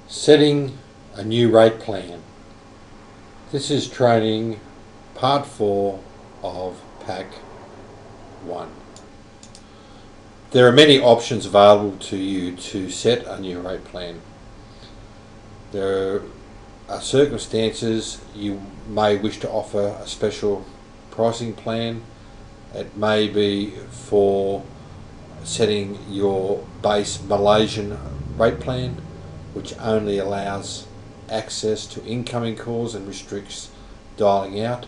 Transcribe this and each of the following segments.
Setting a new rate plan. This is training part 4 of pack 1. There are many options available to you to set a new rate plan. There are circumstances you may wish to offer a special pricing plan. It may be for setting your base Malaysian rate plan, which only allows access to incoming calls and restricts dialing out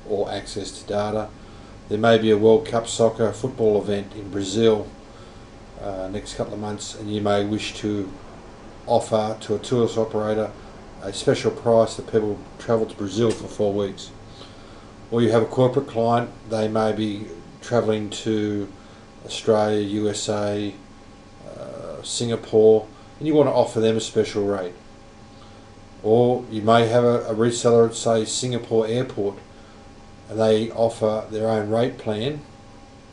or access to data. There may be a World Cup soccer football event in Brazil next couple of months, and you may wish to offer to a tourist operator a special price that people travel to Brazil for 4 weeks. Or you have a corporate client, they may be travelling to Australia, USA, Singapore, and you want to offer them a special rate. Or you may have a reseller at, say, Singapore Airport, and they offer their own rate plan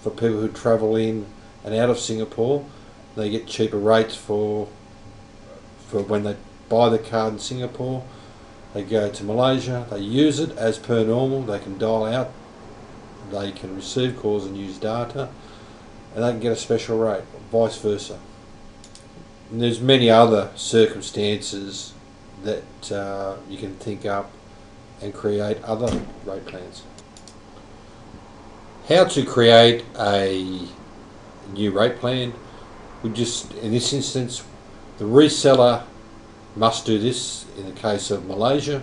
for people who travel in and out of Singapore. They get cheaper rates for when they buy the card in Singapore. They go to Malaysia, they use it as per normal, they can dial out, they can receive calls and use data, and they can get a special rate, vice versa. And there's many other circumstances that you can think up and create other rate plans. How to create a new rate plan? In this instance, the reseller must do this in the case of Malaysia.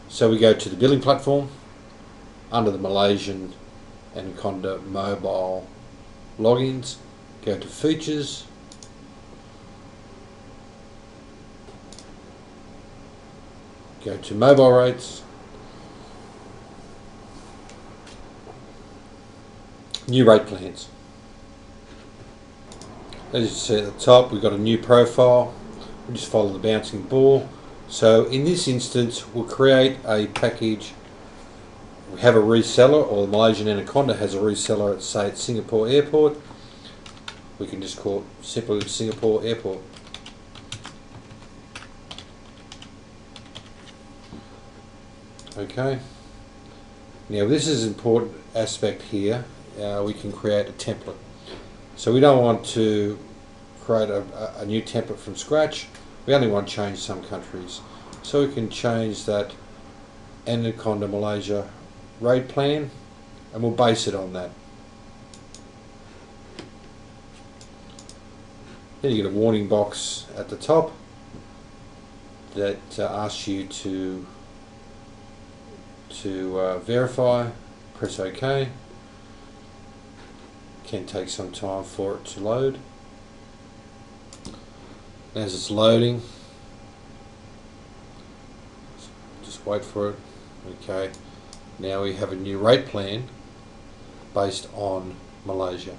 So we go to the billing platform, under the Malaysian Anaconda mobile logins, go to features, go to mobile rates, new rate plans. As you see at the top, we've got a new profile. We just follow the bouncing ball. So in this instance, we'll create a package. We have a reseller, or the Malaysian Anaconda has a reseller at, say, at Singapore Airport. We can just call it simply Singapore Airport. Okay. Now this is an important aspect here. We can create a template. So we don't want to create a new template from scratch. We only want to change some countries. So we can change that Anaconda Malaysia rate plan, and we'll base it on that. Then you get a warning box at the top that asks you to verify. Press OK. Can take some time for it to load. As it's loading, just wait for it. Okay, now we have a new rate plan based on Malaysia.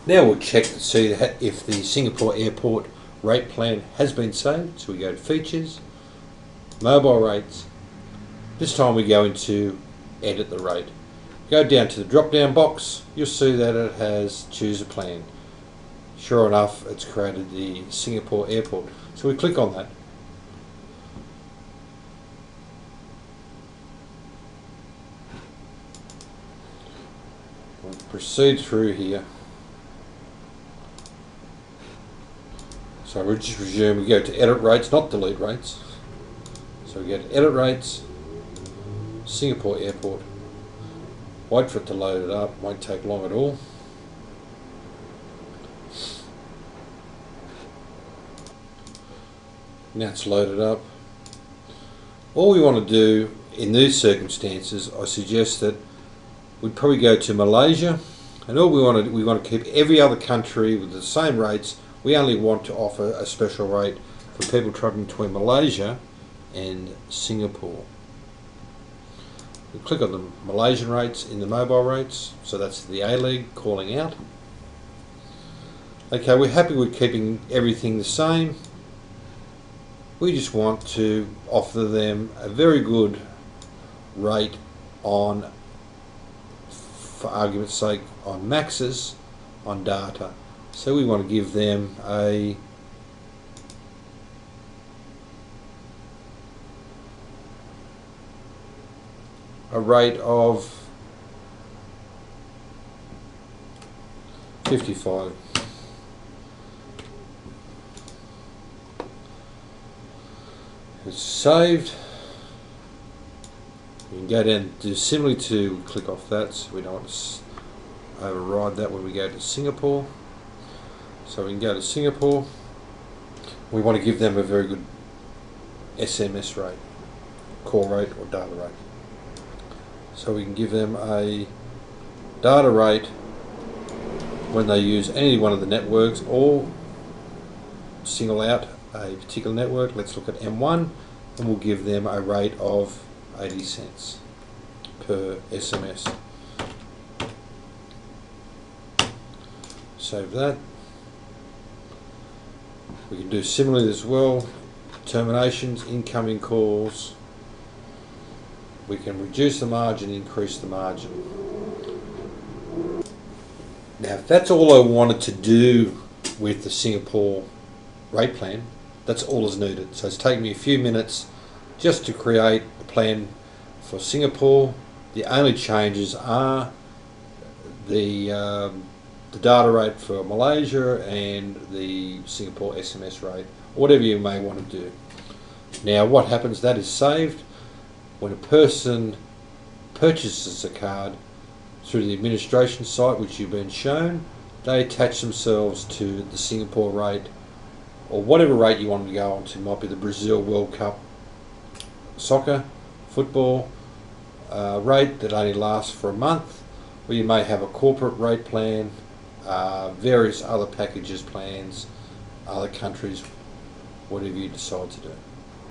Now we'll check to see if the Singapore Airport rate plan has been saved. So we go to features, mobile rates. This time we go into edit the rate. Go down to the drop down box, you'll see that it has choose a plan. Sure enough, it's created the Singapore Airport. So we click on that. We'll proceed through here. So we'll just resume. We go to edit rates, not delete rates. So we go to edit rates, Singapore Airport. Wait for it to load it up, won't take long at all. Now it's loaded up. All we want to do in these circumstances, I suggest that we'd probably go to Malaysia, and all we want to keep every other country with the same rates. We only want to offer a special rate for people travelling between Malaysia and Singapore. We click on the Malaysian rates in the mobile rates, so that's the A-League calling out. Okay, we're happy with keeping everything the same. We just want to offer them a very good rate on, for argument's sake, on maxes on data. So we want to give them a a rate of 55. It's saved. You can go down and do similarly to click off that, so we don't want to override that when we go to Singapore. So we can go to Singapore. We want to give them a very good SMS rate, call rate or data rate. So we can give them a data rate when they use any one of the networks or single out a particular network. Let's look at M1 and we'll give them a rate of 80 cents per SMS. Save that. We can do similarly as well. Terminations, incoming calls. We can reduce the margin, increase the margin. Now, if that's all I wanted to do with the Singapore rate plan, that's all is needed. So it's taken me a few minutes just to create a plan for Singapore. The only changes are the data rate for Malaysia and the Singapore SMS rate, whatever you may want to do. Now what happens, that is saved. When a person purchases a card through the administration site which you've been shown, they attach themselves to the Singapore rate or whatever rate you want them to go on to. Might be the Brazil World Cup soccer, football rate that only lasts for a month, or you may have a corporate rate plan, various other packages, plans, other countries, whatever you decide to do.